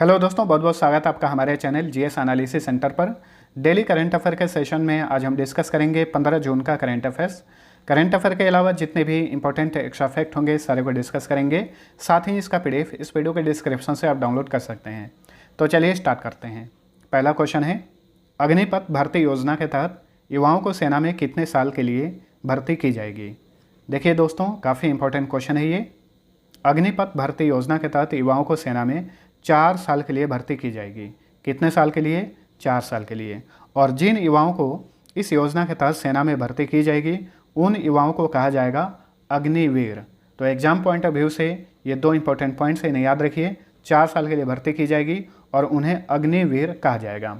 Hello दोस्तों, बहुत बहुत स्वागत है आपका हमारे चैनल जीएस एनालिसिस सेंटर पर। डेली करंट अफेयर के सेशन में आज हम डिस्कस करेंगे 15 जून का करंट अफेयर्स। करंट अफेयर के अलावा जितने भी इंपॉर्टेंट एक्स्ट्रा फैक्ट होंगे सारे को डिस्कस करेंगे। साथ ही इसका पीडीएफ इस वीडियो के डिस्क्रिप्शन से आप डाउनलोड कर सकते हैं। तो चलिए स्टार्ट करते हैं। पहला क्वेश्चन है, अग्निपथ भर्ती योजना के तहत युवाओं को सेना में कितने साल के लिए भर्ती की जाएगी। देखिए दोस्तों, काफ़ी इंपॉर्टेंट क्वेश्चन है ये। अग्निपथ भर्ती योजना के तहत युवाओं को सेना में 4 साल के लिए भर्ती की जाएगी। कितने साल के लिए? 4 साल के लिए। और जिन युवाओं को इस योजना के तहत सेना में भर्ती की जाएगी उन युवाओं को कहा जाएगा अग्निवीर। तो एग्जाम पॉइंट ऑफ व्यू से ये 2 इंपॉर्टेंट पॉइंट्स इन्हें याद रखिए। 4 साल के लिए भर्ती की जाएगी और उन्हें अग्निवीर कहा जाएगा।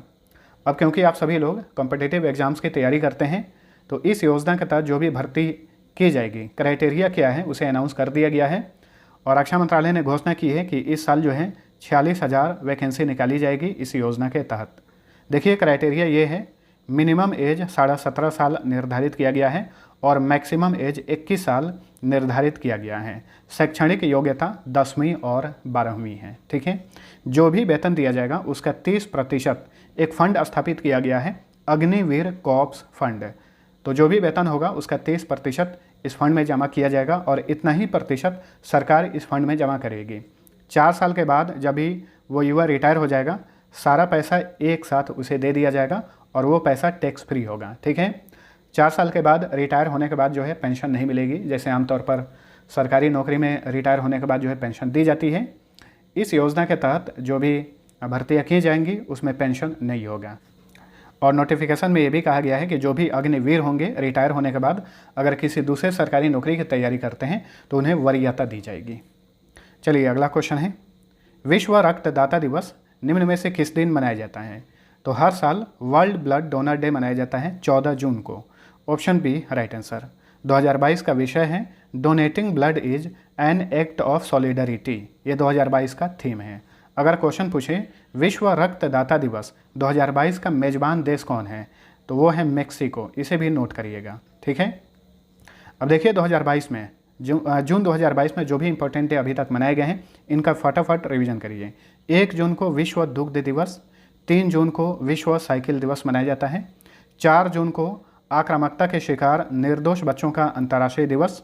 अब क्योंकि आप सभी लोग कॉम्पिटिटिव एग्जाम्स की तैयारी करते हैं तो इस योजना के तहत जो भी भर्ती की जाएगी, क्राइटेरिया क्या है उसे अनाउंस कर दिया गया है। और रक्षा मंत्रालय ने घोषणा की है कि इस साल जो है 46,000 वैकेंसी निकाली जाएगी इस योजना के तहत। देखिए क्राइटेरिया ये है, मिनिमम एज 17.5 साल निर्धारित किया गया है और मैक्सिमम एज 21 साल निर्धारित किया गया है। शैक्षणिक योग्यता 10वीं और 12वीं है। ठीक है। जो भी वेतन दिया जाएगा उसका 30% एक फंड स्थापित किया गया है, अग्निवीर कॉर्प्स फंड। तो जो भी वेतन होगा उसका 30% इस फंड में जमा किया जाएगा और इतना ही प्रतिशत सरकार इस फंड में जमा करेगी। 4 साल के बाद जब भी वो युवा रिटायर हो जाएगा, सारा पैसा एक साथ उसे दे दिया जाएगा और वो पैसा टैक्स फ्री होगा। ठीक है। 4 साल के बाद रिटायर होने के बाद जो है पेंशन नहीं मिलेगी, जैसे आमतौर पर सरकारी नौकरी में रिटायर होने के बाद जो है पेंशन दी जाती है। इस योजना के तहत जो भी भर्तियाँ की जाएंगी उसमें पेंशन नहीं होगा। और नोटिफिकेशन में ये भी कहा गया है कि जो भी अग्निवीर होंगे रिटायर होने के बाद अगर किसी दूसरे सरकारी नौकरी की तैयारी करते हैं तो उन्हें वरीयता दी जाएगी। चलिए अगला क्वेश्चन है, विश्व रक्तदाता दिवस निम्न में से किस दिन मनाया जाता है। तो हर साल वर्ल्ड ब्लड डोनर डे मनाया जाता है 14 जून को। Option B right answer. 2022 का विषय है donating blood is an act of solidarity. ये 2022 का थीम है। अगर क्वेश्चन पूछे विश्व रक्तदाता दिवस 2022 का मेजबान देश कौन है, तो वो है मेक्सिको। इसे भी नोट करिएगा। ठीक है। अब देखिए 2022 में जून 2022 में जो भी इंपॉर्टेंट डे अभी तक मनाए गए हैं इनका फटाफट रिवीजन करिए। 1 जून को विश्व दुग्ध दिवस, 3 जून को विश्व साइकिल दिवस मनाया जाता है, 4 जून को आक्रामकता के शिकार निर्दोष बच्चों का अंतर्राष्ट्रीय दिवस,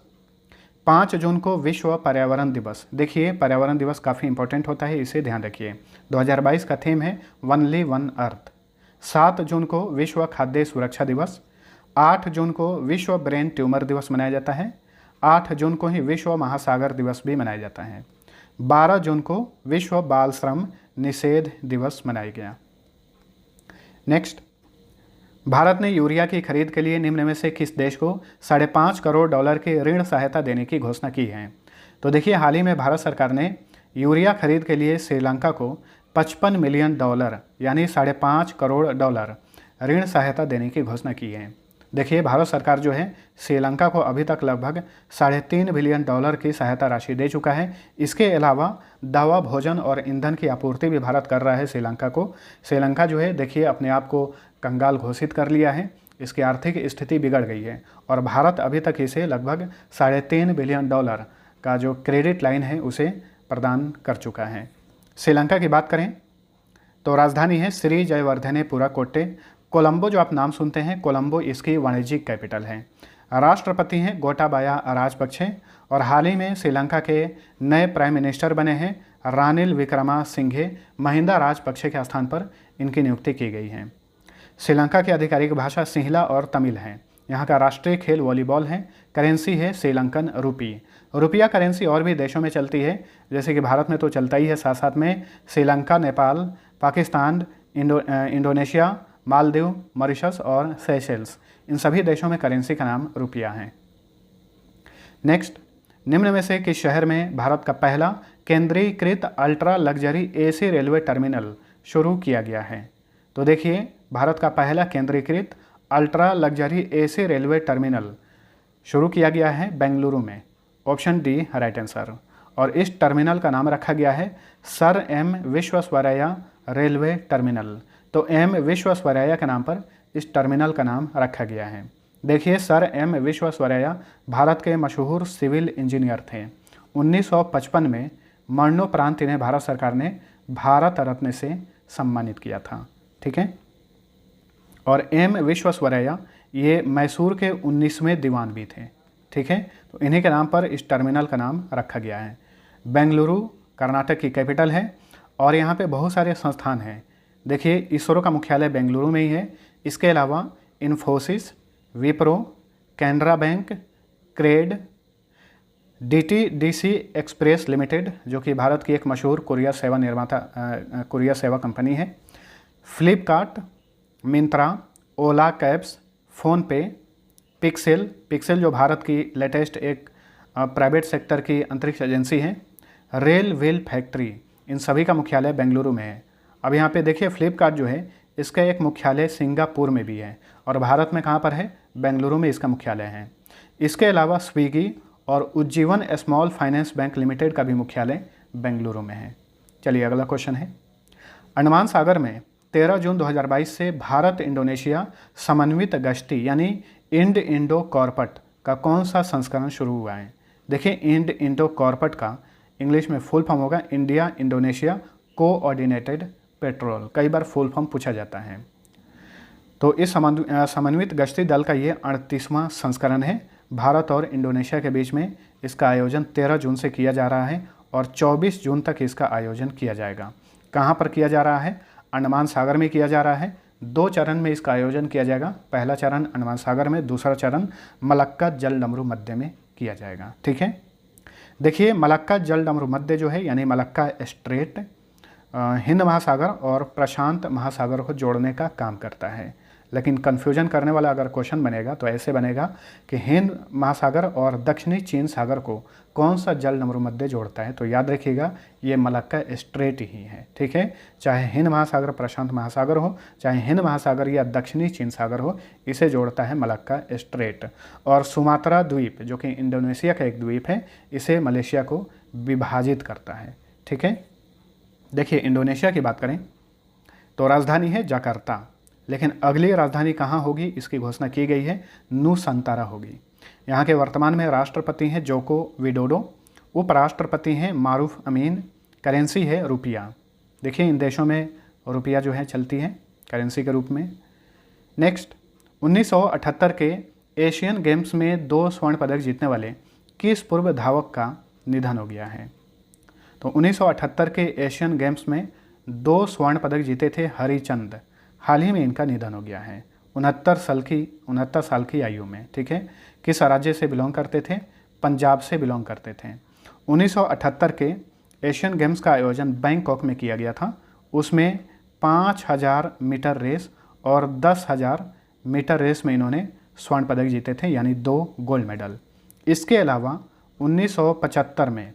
5 जून को विश्व पर्यावरण दिवस। देखिए पर्यावरण दिवस काफ़ी इंपॉर्टेंट होता है, इसे ध्यान रखिए। 2022 का थीम है ओनली वन अर्थ। 7 जून को विश्व खाद्य सुरक्षा दिवस, 8 जून को विश्व ब्रेन ट्यूमर दिवस मनाया जाता है, 8 जून को ही विश्व महासागर दिवस भी मनाया जाता है, 12 जून को विश्व बाल श्रम निषेध दिवस मनाया गया। नेक्स्ट, भारत ने यूरिया की खरीद के लिए निम्न में से किस देश को $5.5 करोड़ की ऋण सहायता देने की घोषणा की है। तो देखिए हाल ही में भारत सरकार ने यूरिया खरीद के लिए श्रीलंका को $55 मिलियन यानी $5.5 करोड़ ऋण सहायता देने की घोषणा की है। देखिए भारत सरकार जो है श्रीलंका को अभी तक लगभग $3.5 बिलियन की सहायता राशि दे चुका है। इसके अलावा दवा, भोजन और ईंधन की आपूर्ति भी भारत कर रहा है श्रीलंका को। श्रीलंका जो है देखिए अपने आप को कंगाल घोषित कर लिया है, इसकी आर्थिक स्थिति बिगड़ गई है और भारत अभी तक इसे लगभग $3.5 बिलियन का जो क्रेडिट लाइन है उसे प्रदान कर चुका है। श्रीलंका की बात करें तो राजधानी है श्री जयवर्धनेपुरा कोट्टे। कोलंबो जो आप नाम सुनते हैं, कोलंबो इसकी वाणिज्यिक कैपिटल है। राष्ट्रपति हैं गोटाबाया राजपक्षे और हाल ही में श्रीलंका के नए प्राइम मिनिस्टर बने हैं रानिल विक्रमासिंघे। महिंदा राजपक्षे के स्थान पर इनकी नियुक्ति की गई है। श्रीलंका की आधिकारिक भाषा सिंहला और तमिल है। यहाँ का राष्ट्रीय खेल वॉलीबॉल है। करेंसी है श्रीलंकन रुपी। रुपया करेंसी और भी देशों में चलती है, जैसे कि भारत में तो चलता ही है, साथ साथ में श्रीलंका, नेपाल, पाकिस्तान, इंडोनेशिया, मालदीव, मॉरिशस और सेशेल्स, इन सभी देशों में करेंसी का नाम रुपया है। नेक्स्ट, निम्न में से किस शहर में भारत का पहला केंद्रीकृत ultra luxury AC railway terminal शुरू किया गया है। तो देखिए भारत का पहला केंद्रीकृत ultra luxury AC railway terminal शुरू किया गया है बेंगलुरु में। Option D right answer. और इस टर्मिनल का नाम रखा गया है sir M Visvesvaraya railway terminal. तो एम विश्वेश्वरैया के नाम पर इस टर्मिनल का नाम रखा गया है। देखिए सर एम विश्वेश्वरैया भारत के मशहूर सिविल इंजीनियर थे। 1955 में मरणोपरांत इन्हें भारत सरकार ने भारत रत्न से सम्मानित किया था। ठीक है। और एम विश्वेश्वरैया ये मैसूर के 19वें दीवान भी थे। ठीक है। तो इन्हीं के नाम पर इस टर्मिनल का नाम रखा गया है। बेंगलुरु कर्नाटक की कैपिटल है और यहाँ पे बहुत सारे संस्थान हैं। देखिए, इसरो का मुख्यालय बेंगलुरु में ही है। इसके अलावा Infosys, Wipro, Canara bank, CRED, DTDC express limited जो कि भारत की एक मशहूर कुरियर सेवा निर्माता कुरियर सेवा कंपनी है, फ्लिपकार्ट, मिंत्रा, ओला कैब्स, फ़ोनपे, पिक्सेल जो भारत की लेटेस्ट एक प्राइवेट सेक्टर की अंतरिक्ष एजेंसी है, रेल व्हील फैक्ट्री, इन सभी का मुख्यालय बेंगलुरु में है। अब यहाँ पे देखिए, फ्लिपकार्ट जो है इसका एक मुख्यालय सिंगापुर में भी है और भारत में कहाँ पर है? बेंगलुरु में इसका मुख्यालय है। इसके अलावा स्विगी और Ujjivan small finance bank limited का भी मुख्यालय बेंगलुरु में है। चलिए अगला क्वेश्चन है, अंडमान सागर में 13 जून 2022 से भारत इंडोनेशिया समन्वित गश्ती यानी इंड इंडो कॉर्पट का कौन सा संस्करण शुरू हुआ है? देखिए, इंड इंडो कॉर्पट का इंग्लिश में फुल फॉर्म होगा इंडिया इंडोनेशिया कोऑर्डिनेटेड पेट्रोल। कई बार फुल फॉर्म पूछा जाता है। तो इस समन्वित गश्ती दल का ये 38वां संस्करण है। भारत और इंडोनेशिया के बीच में इसका आयोजन 13 जून से किया जा रहा है और 24 जून तक इसका आयोजन किया जाएगा। कहाँ पर किया जा रहा है? अंडमान सागर में किया जा रहा है। 2 चरण में इसका आयोजन किया जाएगा। पहला चरण अंडमान सागर में, दूसरा चरण मलक्का जलडमरू मध्य में किया जाएगा। ठीक है। देखिए, मलक्का जलडमरू मध्य जो है यानी मलक्का स्ट्रेट हिंद महासागर और प्रशांत महासागर को जोड़ने का काम करता है। लेकिन कन्फ्यूजन करने वाला अगर क्वेश्चन बनेगा तो ऐसे बनेगा कि हिंद महासागर और दक्षिणी चीन सागर को कौन सा जलडमरू मध्य जोड़ता है? तो याद रखिएगा, ये मलक्का स्ट्रेट ही है। ठीक है। चाहे हिंद महासागर प्रशांत महासागर हो, चाहे हिंद महासागर या दक्षिणी चीन सागर हो, इसे जोड़ता है मलक्का स्ट्रेट। और सुमात्रा द्वीप जो कि इंडोनेशिया का एक द्वीप है, इसे मलेशिया को विभाजित करता है। ठीक है। देखिए, इंडोनेशिया की बात करें तो राजधानी है जकार्ता, लेकिन अगली राजधानी कहाँ होगी इसकी घोषणा की गई है, नुसंतारा होगी। यहाँ के वर्तमान में राष्ट्रपति हैं जोको विडोडो, उपराष्ट्रपति हैं मारूफ अमीन, करेंसी है रुपया। देखिए, इन देशों में रुपया जो है चलती है करेंसी के रूप में। नेक्स्ट, 1978 के एशियन गेम्स में 2 स्वर्ण पदक जीतने वाले किस पूर्व धावक का निधन हो गया है? तो 1978 के एशियन गेम्स में 2 स्वर्ण पदक जीते थे हरिचंद, हाल ही में इनका निधन हो गया है 69 साल की आयु में। ठीक है। किस राज्य से बिलोंग करते थे? पंजाब से बिलोंग करते थे। 1978 के एशियन गेम्स का आयोजन बैंकॉक में किया गया था। उसमें 5000 मीटर रेस और 10,000 मीटर रेस में इन्होंने स्वर्ण पदक जीते थे यानी 2 गोल्ड मेडल। इसके अलावा 1975 में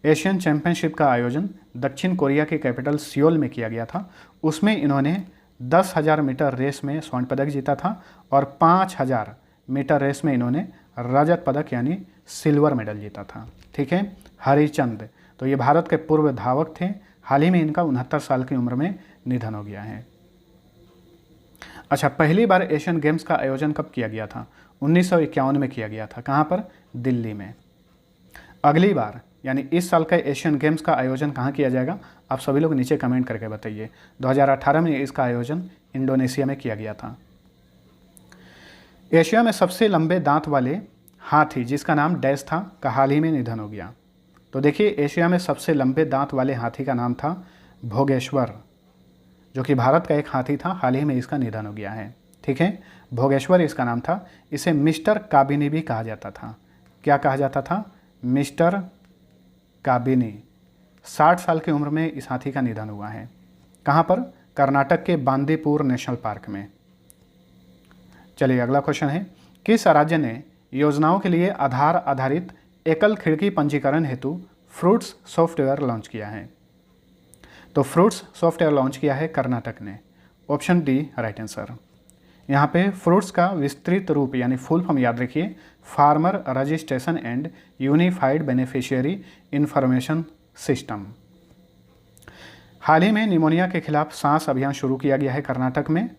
एशियन चैम्पियनशिप का आयोजन दक्षिण कोरिया की कैपिटल सियोल में किया गया था। उसमें इन्होंने 10,000 मीटर रेस में स्वर्ण पदक जीता था और 5,000 मीटर रेस में इन्होंने रजत पदक यानी सिल्वर मेडल जीता था। ठीक है। हरिचंद, तो ये भारत के पूर्व धावक थे। हाल ही में इनका 69 साल की उम्र में निधन हो गया है। अच्छा, पहली बार एशियन गेम्स का आयोजन कब किया गया था? 1951 में किया गया था। कहाँ पर? दिल्ली में। अगली बार यानी इस साल का एशियन गेम्स का आयोजन कहाँ किया जाएगा? आप सभी लोग नीचे कमेंट करके बताइए। 2018 में इसका आयोजन इंडोनेशिया में किया गया था। एशिया में सबसे लंबे दांत वाले हाथी जिसका नाम डैश था का हाल ही में निधन हो गया। तो देखिए, एशिया में सबसे लंबे दांत वाले हाथी का नाम था भोगेश्वर, जो कि भारत का एक हाथी था। हाल ही में इसका निधन हो गया है। ठीक है। भोगेश्वर इसका नाम था। इसे मिस्टर काबिनी भी कहा जाता था। क्या कहा जाता था? मिस्टर काबिनी। 60 साल की उम्र में इस हाथी का निधन हुआ है। कहाँ पर? कर्नाटक के बांदीपुर नेशनल पार्क में। चलिए अगला क्वेश्चन है, किस राज्य ने योजनाओं के लिए आधार आधारित एकल खिड़की पंजीकरण हेतु फ्रूट्स सॉफ्टवेयर लॉन्च किया है? तो फ्रूट्स सॉफ्टवेयर लॉन्च किया है कर्नाटक ने। Option D right answer. यहाँ पे फ्रूट्स का विस्तृत रूप यानी फुल फॉर्म याद रखिए, farmer registration and unified beneficiary information system. हाल ही में निमोनिया के खिलाफ सांस अभियान शुरू किया गया है कर्नाटक में।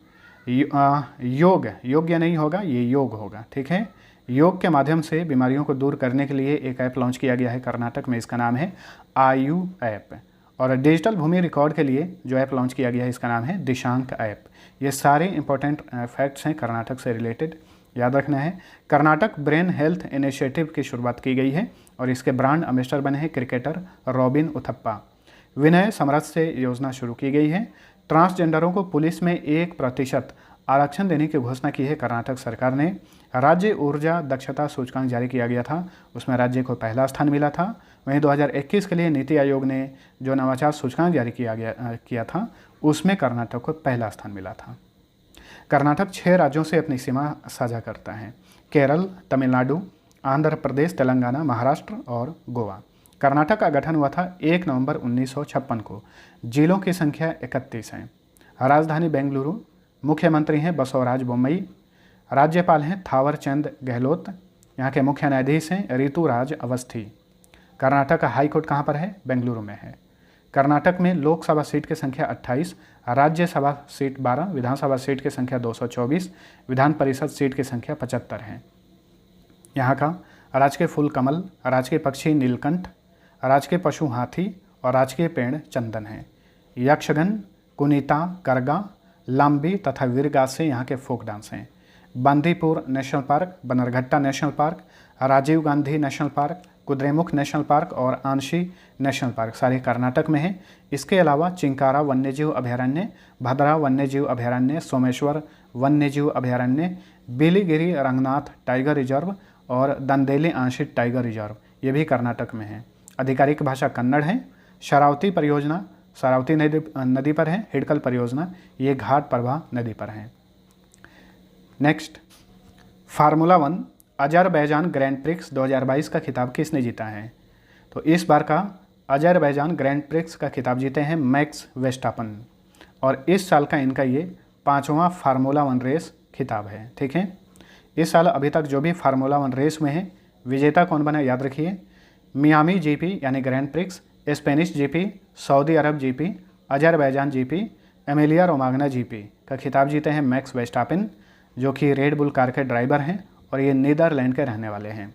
योग्य नहीं होगा, ये योग होगा। ठीक है। योग के माध्यम से बीमारियों को दूर करने के लिए एक ऐप लॉन्च किया गया है कर्नाटक में। इसका नाम है आयु ऐप और डिजिटल भूमि रिकॉर्ड के लिए जो ऐप लॉन्च किया गया है इसका नाम है दिशांक ऐप। ये सारे इंपॉर्टेंट फैक्ट्स हैं कर्नाटक से रिलेटेड, याद रखना है। कर्नाटक ब्रेन हेल्थ इनिशिएटिव की शुरुआत की गई है और इसके ब्रांड एम्बेसडर बने हैं क्रिकेटर रॉबिन उथप्पा। विनय समरथ से योजना शुरू की गई है। ट्रांसजेंडरों को पुलिस में 1% आरक्षण देने की घोषणा की है कर्नाटक सरकार ने। राज्य ऊर्जा दक्षता सूचकांक जारी किया गया था, उसमें राज्य को पहला स्थान मिला था। वहीं 2021 के लिए नीति आयोग ने जो नवाचार सूचकांक जारी किया था उसमें कर्नाटक को पहला स्थान मिला था। कर्नाटक 6 राज्यों से अपनी सीमा साझा करता है, केरल, तमिलनाडु, आंध्र प्रदेश, तेलंगाना, महाराष्ट्र और गोवा। कर्नाटक का गठन हुआ था 1 नवंबर 1956 को। जिलों की संख्या 31 है। राजधानी बेंगलुरु। मुख्यमंत्री हैं बसवराज बोम्मई। राज्यपाल हैं थावरचंद गहलोत। यहाँ के मुख्य न्यायाधीश हैं ऋतुराज अवस्थी। कर्नाटक का हाई कोर्ट कहाँ पर है? बेंगलुरु में है। कर्नाटक में लोकसभा सीट की संख्या 28, राज्यसभा सीट 12, विधानसभा सीट की संख्या 224, विधान परिषद सीट की संख्या 75 है। यहाँ का राजकीय फूल कमल, राजकीय पक्षी नीलकंठ, राजकीय पशु हाथी और राजकीय पेड़ चंदन है। यक्षगन, कुनीता, करगा, लाम्बी तथा वीरगासे से यहाँ के फोक डांस हैं। Bandipur national park, Bannerghatta national park, Rajiv Gandhi national park, Kudremukh national park और आंशी नेशनल पार्क सारे कर्नाटक में हैं। इसके अलावा चिंकारा वन्यजीव अभयारण्य, भद्रा वन्यजीव अभयारण्य, सोमेश्वर वन्यजीव अभयारण्य, बिलीगिरी रंगनाथ टाइगर रिजर्व और दंदेली आंशिक टाइगर रिजर्व ये भी कर्नाटक में हैं। आधिकारिक भाषा कन्नड़ है। शरावती परियोजना शरावती नदी पर है। हिडकल परियोजना ये घाट प्रवाह नदी पर है। Next, formula 1 Azerbaijan grand prix 2022 का खिताब किसने जीता है? तो इस बार का अजरबैजान ग्रैंड प्रिक्स का खिताब जीते हैं मैक्स वेस्टापन और इस साल का इनका ये 5वां फार्मूला 1 रेस खिताब है। ठीक है, इस साल अभी तक जो भी फार्मूला 1 रेस में है विजेता कौन बना याद रखिए, मियामी जीपी यानी grand prix, Spanish GP, Saudi Arab GP, Azerbaijan GP, Emilia Romagna GP का खिताब जीते हैं मैक्स वेस्टापेन जो कि रेड बुल कार के ड्राइवर हैं और ये नीदरलैंड के रहने वाले हैं।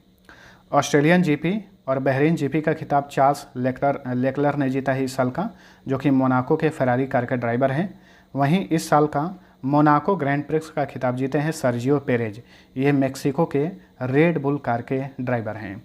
ऑस्ट्रेलियन जीपी और बहरीन जीपी का खिताब चार्ल्स लेक्लर ने जीता है इस साल का, जो कि मोनाको के फेरारी कार के ड्राइवर हैं। वहीं इस साल का मोनाको ग्रैंड प्रिक्स का खिताब जीते हैं सर्जियो पेरेज, ये मेक्सिको के रेड बुल कार के ड्राइवर हैं।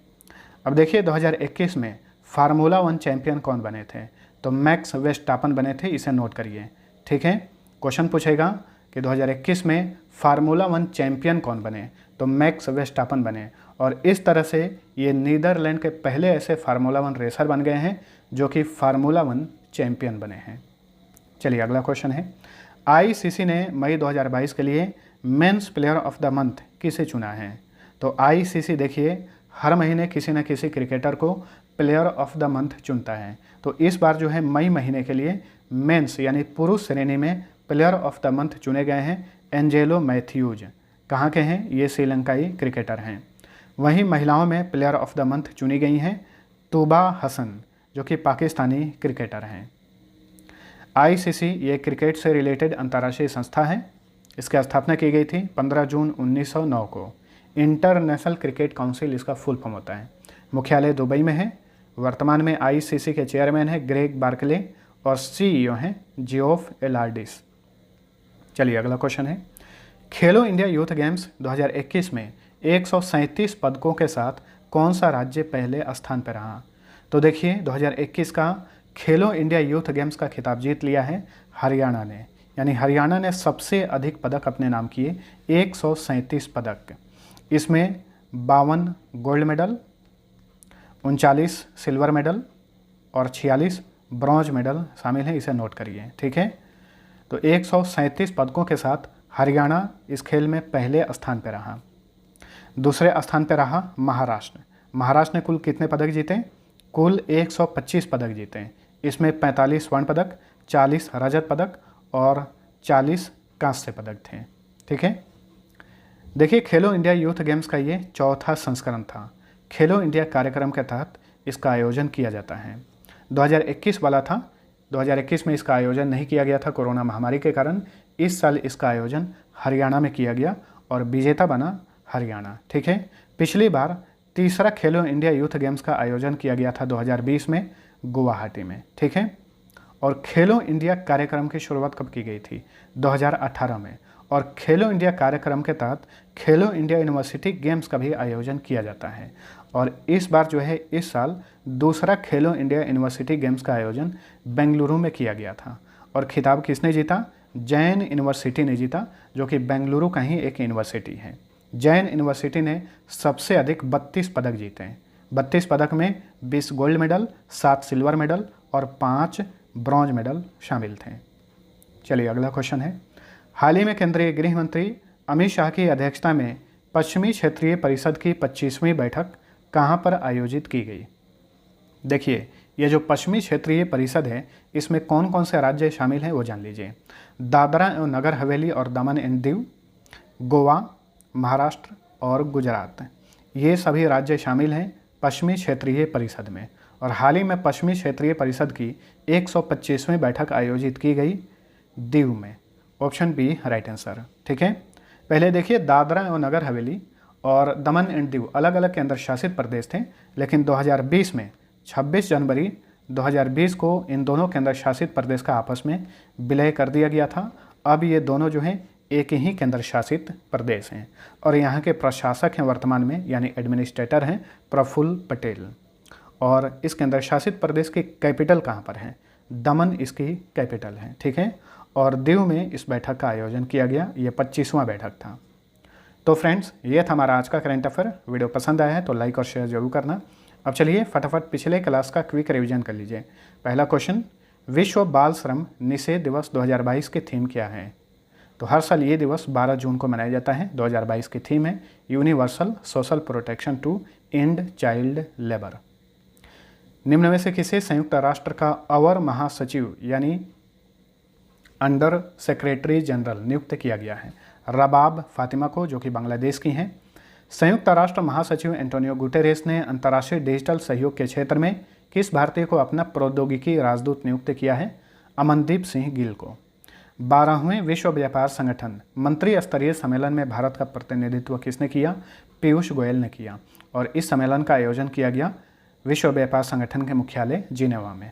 अब देखिए 2021 में फार्मूला 1 चैंपियन कौन बने थे? तो मैक्स वेस्टापन बने थे, इसे नोट करिए। ठीक है, क्वेश्चन पूछेगा कि 2021 में फार्मूला 1 चैंपियन कौन बने? तो मैक्स वेस्टापन बने और इस तरह से ये नीदरलैंड के पहले ऐसे फार्मूला 1 रेसर बन गए हैं जो कि फार्मूला 1 चैंपियन बने हैं। चलिए अगला क्वेश्चन है, आईसीसी ने मई 2022 के लिए men's player of the month किसे चुना है? तो आईसीसी देखिए हर महीने किसी न किसी क्रिकेटर को प्लेयर ऑफ द मंथ चुनता है। तो इस बार जो है मई महीने के लिए मेंस यानी पुरुष श्रेणी में प्लेयर ऑफ द मंथ चुने गए हैं एंजेलो मैथ्यूज। कहाँ के हैं? ये श्रीलंकाई क्रिकेटर हैं। वहीं महिलाओं में प्लेयर ऑफ द मंथ चुनी गई हैं तूबा हसन जो कि पाकिस्तानी क्रिकेटर हैं। आईसीसी ये क्रिकेट से रिलेटेड अंतर्राष्ट्रीय संस्था है। इसकी स्थापना की गई थी 15 जून 1909 को। इंटरनेशनल क्रिकेट काउंसिल इसका फुल फॉर्म होता है। मुख्यालय दुबई में है। वर्तमान में आईसीसी के चेयरमैन हैं ग्रेग बार्कले और सीईओ हैं जियोफ एलार्डिस। चलिए अगला क्वेश्चन है, खेलो इंडिया यूथ गेम्स 2021 में 137 पदकों के साथ कौन सा राज्य पहले स्थान पर रहा? तो देखिए 2021 का खेलो इंडिया यूथ गेम्स का खिताब जीत लिया है हरियाणा ने, यानी हरियाणा ने सबसे अधिक पदक अपने नाम किए 137 पदक। इसमें 52 गोल्ड मेडल, 39 सिल्वर मेडल और 46 ब्रॉन्ज मेडल शामिल हैं, इसे नोट करिए। ठीक है, तो 137 पदकों के साथ हरियाणा इस खेल में पहले स्थान पर रहा। दूसरे स्थान पर रहा महाराष्ट्र। महाराष्ट्र ने कुल कितने पदक जीते? कुल 125 पदक जीते। इसमें 45 स्वर्ण पदक, 40 रजत पदक और 40 कांस्य पदक थे। ठीक है, देखिए खेलो इंडिया यूथ गेम्स का ये चौथा संस्करण था। खेलो इंडिया कार्यक्रम के तहत इसका आयोजन किया जाता है। 2021 वाला था, 2021 में इसका आयोजन नहीं किया गया था कोरोना महामारी के कारण। इस साल इसका आयोजन हरियाणा में किया गया और विजेता बना हरियाणा। ठीक है, पिछली बार तीसरा खेलो इंडिया यूथ गेम्स का आयोजन किया गया था 2020 में गुवाहाटी में। ठीक है, और खेलो इंडिया कार्यक्रम की शुरुआत कब की गई थी? 2018 में। और खेलो इंडिया कार्यक्रम के तहत खेलो इंडिया यूनिवर्सिटी गेम्स का भी आयोजन किया जाता है। और इस बार जो है इस साल दूसरा खेलो इंडिया यूनिवर्सिटी गेम्स का आयोजन बेंगलुरु में किया गया था। और खिताब किसने जीता? जैन यूनिवर्सिटी ने जीता, जो कि बेंगलुरु का ही एक यूनिवर्सिटी है। जैन यूनिवर्सिटी ने सबसे अधिक 32 पदक जीते हैं। 32 पदक में 20 गोल्ड मेडल, 7 सिल्वर मेडल और 5 ब्रॉन्ज मेडल शामिल थे। चलिए अगला क्वेश्चन है, हाल ही में केंद्रीय गृह मंत्री अमित शाह की अध्यक्षता में पश्चिमी क्षेत्रीय परिषद की 25वीं बैठक कहाँ पर आयोजित की गई? देखिए, ये जो पश्चिमी क्षेत्रीय परिषद है इसमें कौन कौन से राज्य शामिल हैं वो जान लीजिए। दादरा एवं नगर हवेली और दमन एंड दीव, गोवा, महाराष्ट्र और गुजरात, ये सभी राज्य शामिल हैं पश्चिमी क्षेत्रीय परिषद में। और हाल ही में पश्चिमी क्षेत्रीय परिषद की 125वीं बैठक आयोजित की गई दीव में। Option B right answer. ठीक है, पहले देखिए, दादरा एवं नगर हवेली और दमन एंड दीव अलग अलग केंद्र शासित प्रदेश थे, लेकिन 2020 में 26 जनवरी 2020 को इन दोनों केंद्र शासित प्रदेश का आपस में विलय कर दिया गया था। अब ये दोनों जो हैं एक ही केंद्र शासित प्रदेश हैं और यहाँ के प्रशासक हैं वर्तमान में, यानी एडमिनिस्ट्रेटर हैं प्रफुल्ल पटेल। और इस केंद्र शासित प्रदेश की कैपिटल कहाँ पर है? दमन इसकी कैपिटल है। ठीक है, और दीव में इस बैठक का आयोजन किया गया। ये 25वां बैठक था। तो फ्रेंड्स, ये था हमारा आज का करंट अफेयर। वीडियो पसंद आया है तो लाइक और शेयर जरूर करना। अब चलिए फटाफट पिछले क्लास का क्विक रिवीजन कर लीजिए। पहला क्वेश्चन, विश्व बाल श्रम निषेध दिवस 2022 की थीम क्या है? तो हर साल ये दिवस 12 जून को मनाया जाता है। 2022 की थीम है universal social protection to end child labour. निम्न में से किसे संयुक्त राष्ट्र का अवर महासचिव यानी अंडर सेक्रेटरी जनरल नियुक्त किया गया है? रबाब फातिमा को, जो कि बांग्लादेश की हैं। संयुक्त राष्ट्र महासचिव एंटोनियो गुटेरेस ने अंतर्राष्ट्रीय डिजिटल सहयोग के क्षेत्र में किस भारतीय को अपना प्रौद्योगिकी राजदूत नियुक्त किया है? अमनदीप सिंह गिल को। 12वें विश्व व्यापार संगठन मंत्री स्तरीय सम्मेलन में भारत का प्रतिनिधित्व किसने किया? पीयूष गोयल ने किया। और इस सम्मेलन का आयोजन किया गया विश्व व्यापार संगठन के मुख्यालय जिनेवा में।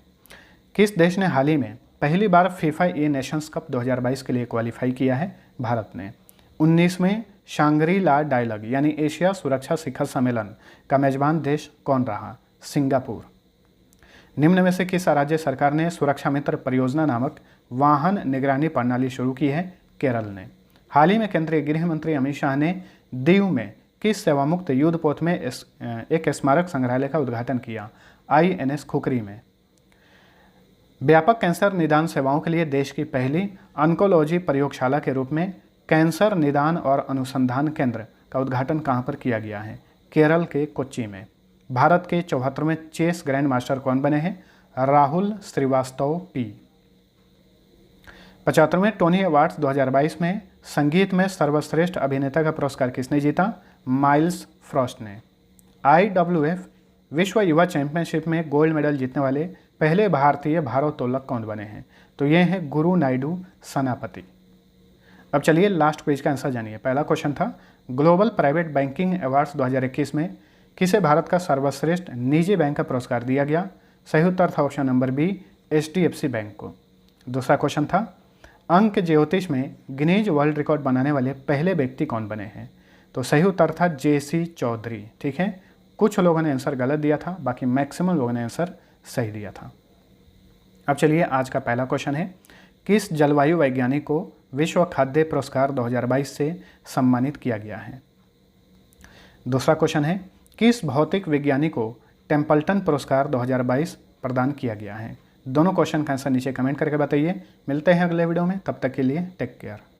किस देश ने हाल ही में पहली बार फीफा ए नेशंस कप 2022 के लिए क्वालिफाई किया है? भारत ने। 19वें शांग्री ला डायलॉग यानी एशिया सुरक्षा शिखर सम्मेलन का मेजबान देश कौन रहा? सिंगापुर। निम्न में से किस राज्य सरकार ने सुरक्षा मित्र परियोजना नामक वाहन निगरानी प्रणाली शुरू की है? केरल ने। हाल ही में केंद्रीय गृह मंत्री अमित शाह ने दीव में किस सेवामुक्त युद्धपोत में एक स्मारक संग्रहालय का उद्घाटन किया? INS खुकरी में। व्यापक कैंसर निदान सेवाओं के लिए देश की पहली ऑन्कोलॉजी प्रयोगशाला के रूप में कैंसर निदान और अनुसंधान केंद्र का उद्घाटन कहां पर किया गया है? केरल के कोच्चि में। भारत के 74वें चेस ग्रैंड मास्टर कौन बने हैं? राहुल श्रीवास्तव P। 75वें टोनी अवार्ड्स 2022 में संगीत में सर्वश्रेष्ठ अभिनेता का पुरस्कार किसने जीता? माइल्स फ्रॉस्ट ने। IWF विश्व युवा चैंपियनशिप में गोल्ड मेडल जीतने वाले पहले भारतीय भारोत्तोलक कौन बने हैं? तो ये हैं गुरु नायडू सनापति। अब चलिए लास्ट क्विज का आंसर जानिए। पहला क्वेश्चन था, ग्लोबल प्राइवेट बैंकिंग अवार्ड्स 2021 में किसे भारत का सर्वश्रेष्ठ निजी बैंक का पुरस्कार दिया गया? सही उत्तर था option number B, HDFC bank को। दूसरा क्वेश्चन था, अंक ज्योतिष में गिनीज वर्ल्ड रिकॉर्ड बनाने वाले पहले व्यक्ति कौन बने हैं? तो सही उत्तर था JC चौधरी। ठीक है, कुछ लोगों ने आंसर गलत दिया था, बाकी मैक्सिमम लोगों ने आंसर सही दिया था। अब चलिए आज का पहला क्वेश्चन है, किस जलवायु वैज्ञानिक को विश्व खाद्य पुरस्कार 2022 से सम्मानित किया गया है? दूसरा क्वेश्चन है, किस भौतिक विज्ञानी को टेम्पल्टन पुरस्कार 2022 प्रदान किया गया है? दोनों क्वेश्चन का आंसर नीचे कमेंट करके बताइए। मिलते हैं अगले वीडियो में, तब तक के लिए टेक केयर।